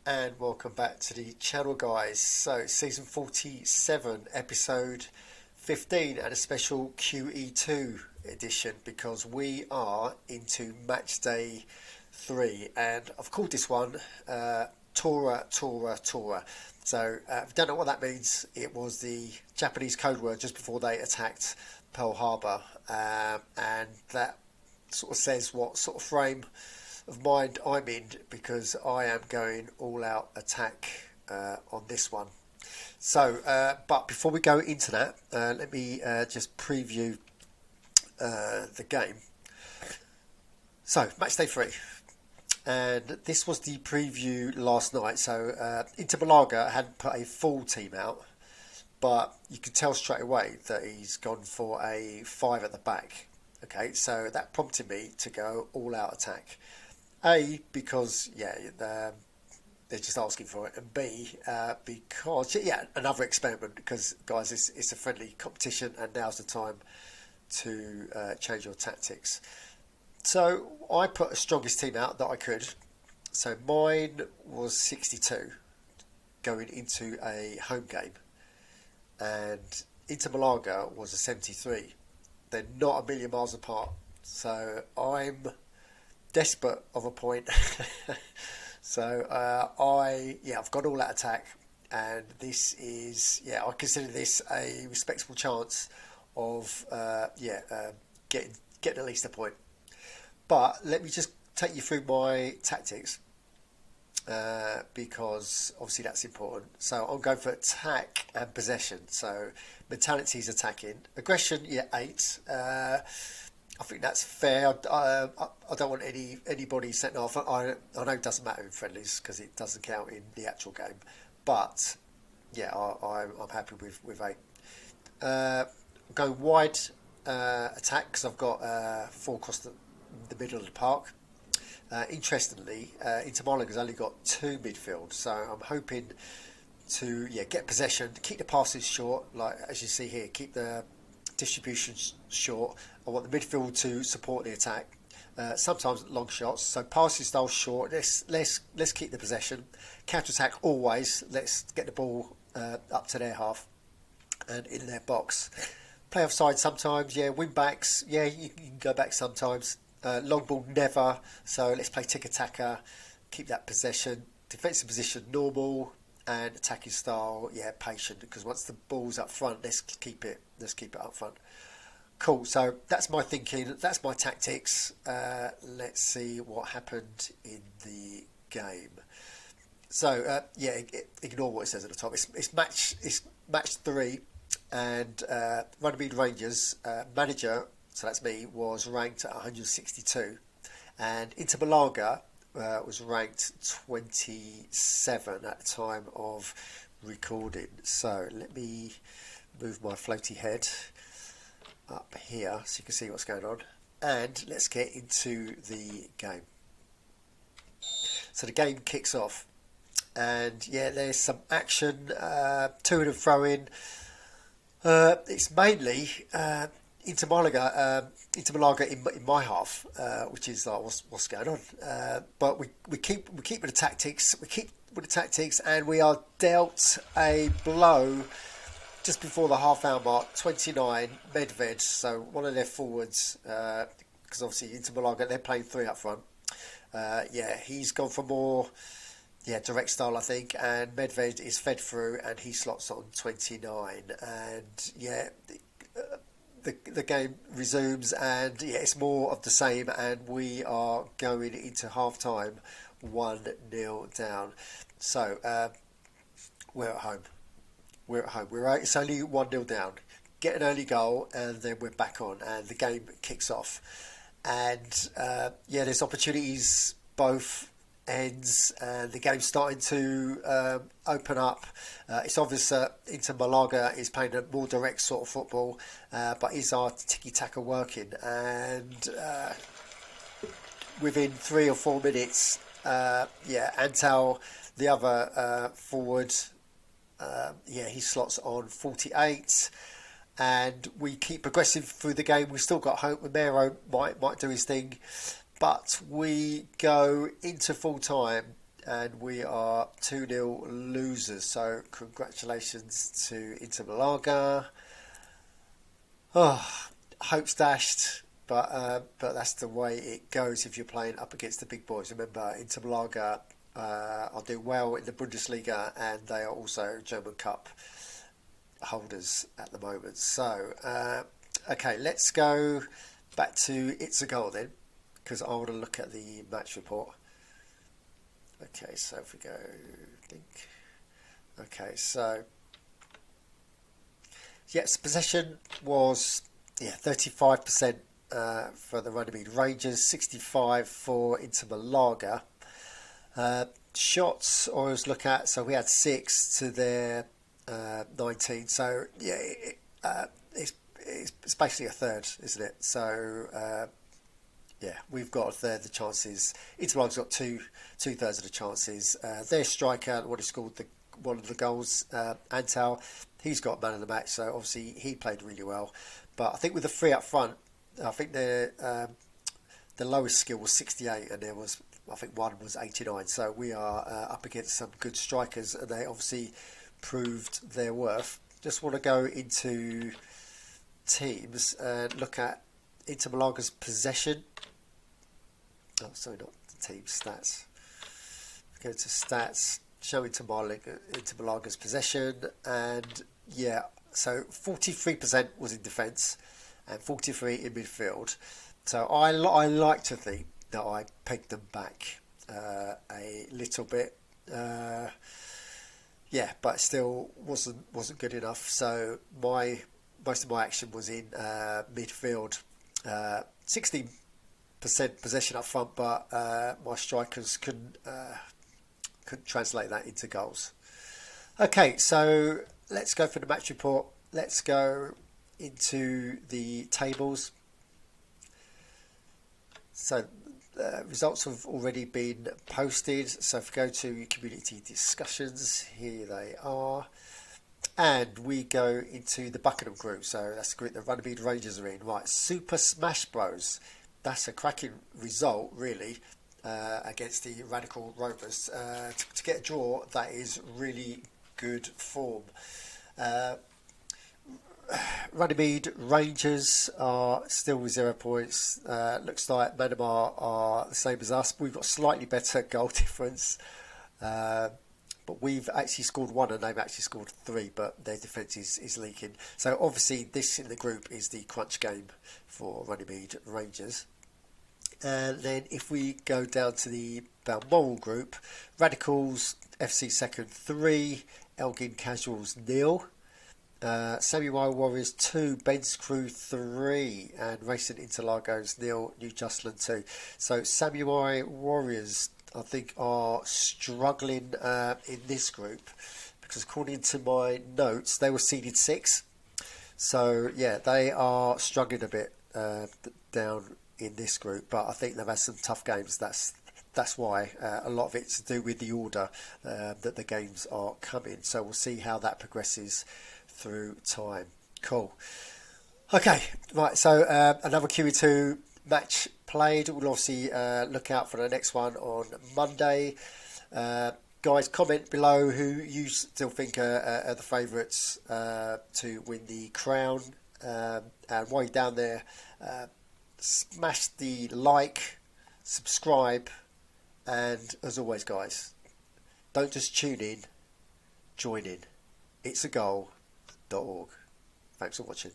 and welcome back to the channel, guys. So season 47 episode 15 and a special QE2 edition because we are into match day 3 and I've called this one Tora. So if you don't know what that means, it was the Japanese code word just before they attacked Pearl Harbor, and that sort of says what sort of frame of mind I'm in, because I am going all out attack on this one. So but before we go into that, let me just preview the game. So match day 3, and this was the preview last night. So Inter Malaga hadn't put a full team out, but you could tell straight away that he's gone for a 5 at the back. Okay, so that prompted me to go all out attack. A, because they're just asking for it, and B, because another experiment, because guys, it's a friendly competition and now's the time to change your tactics. So I put a strongest team out that I could. So mine was 62 going into a home game, and Inter Malaga was a 73. They're not a million miles apart, so I'm desperate of a point. So I've got all that attack, and this is I consider this a respectable chance of getting at least a point. But let me just take you through my tactics, because obviously that's important. So I'm going for attack and possession. So mentality is attacking, aggression 8. I think that's fair. I don't want anybody sent off. I know it doesn't matter in friendlies because it doesn't count in the actual game. But I'm happy with 8. I'm going wide attack because I've got 4 across the middle of the park. Interestingly, Inter Malaga has only got 2 midfield, so I'm hoping to get possession, keep the passes short, like as you see here, keep the distribution short. I want the midfield to support the attack. Sometimes long shots, so passing style short. Let's keep the possession. Counter attack always. Let's get the ball up to their half and in their box. Play offside sometimes. Wing backs. You can go back sometimes. Long ball never. So let's play tick attacker. Keep that possession. Defensive position normal, and attacking style patient, because once the ball's up front, let's keep it up front. Cool, so that's my thinking, that's my tactics. Let's see what happened in the game. So ignore what it says at the top. It's match 3, and Runnymede Rangers manager, so that's me, was ranked at 162, and Inter Malaga was ranked 27 at the time of recording. So let me move my floaty head up here so you can see what's going on, and let's get into the game. So the game kicks off, and there's some action, to and fro in. It's mainly Inter Malaga in my half, which is like what's going on. But we keep with the tactics. We keep with the tactics, and we are dealt a blow just before the half-hour mark. 29, Medved, so one of their forwards, because obviously Inter Malaga, they're playing 3 up front. He's gone for more direct style, I think, and Medved is fed through, and he slots on 29, and the game resumes, and it's more of the same, and we are going into half-time 1-0 down. So we're at home. It's only 1-0 down. Get an early goal, and then we're back on, and the game kicks off. And there's opportunities both ends, and the game's starting to open up. It's obvious that Inter Malaga is playing a more direct sort of football, but is our tiki-taka working? And within 3 or 4 minutes, Antal, the other forward, he slots on 48, and we keep progressing through the game. We've still got hope. Romero might do his thing, but we go into full time and we are 2-0 losers. So congratulations to Inter Malaga. Oh, hopes dashed, but that's the way it goes if you're playing up against the big boys. Remember, Inter Malaga are doing well in the Bundesliga, and they are also German Cup holders at the moment. So, okay, let's go back to It's a Goal then, because I want to look at the match report. Okay, so if we go, okay, so yes, possession was 35% for the Runnymede Rangers, 65 for Inter Malaga. Shots I always look at, so we had 6 to their 19. So yeah, it's basically a third, isn't it? So yeah, we've got a third of the chances. Inter Malaga's got two-thirds of the chances. Their striker, what he scored one of the goals, Antal, he's got man of the match, so obviously he played really well. But I think with the 3 up front, I think the lowest skill was 68, and I think one was 89. So we are up against some good strikers, and they obviously proved their worth. Just want to go into teams and look at Inter Malaga's possession. Oh, sorry, not the team stats. Go to stats, show Inter Malaga's possession, and yeah, so 43% was in defence and 43% in midfield. So I like to think that I pegged them back a little bit. Yeah, but still wasn't good enough. So most of my action was in midfield. 16% possession up front, but my strikers couldn't translate that into goals. Okay, so let's go for the match report. Let's go into the tables. So results have already been posted. So if we go to community discussions, here they are. And we go into the Buckingham group. So that's the group the Runnymede Rangers are in. Right, Super Smash Bros. That's a cracking result, really, against the Radical Rovers. To get a draw, that is really good form. Runnymede Rangers are still with 0 points. Looks like Manamar are the same as us. We've got slightly better goal difference. But we've actually scored 1 and they've actually scored 3, but their defence is leaking. So obviously this in the group is the crunch game for Runnymede Rangers. And then if we go down to the Balmoral group, Radicals FC second 3, Elgin Casuals 0, Samurai Warriors 2, Ben's Crew 3, and Racing Interlagos 0, New Justland 2. So Samurai Warriors, I think, are struggling in this group because according to my notes they were seeded 6. So yeah, they are struggling a bit down in this group, but I think they've had some tough games. That's why a lot of it's to do with the order that the games are coming. So we'll see how that progresses through time. Cool. Okay, right. So another QE2 match played. We'll obviously look out for the next one on Monday. Guys, comment below who you still think are the favourites to win the crown. And while you're down there, smash the like, subscribe, and as always, guys, don't just tune in, join in. It's a goal.org. Thanks for watching.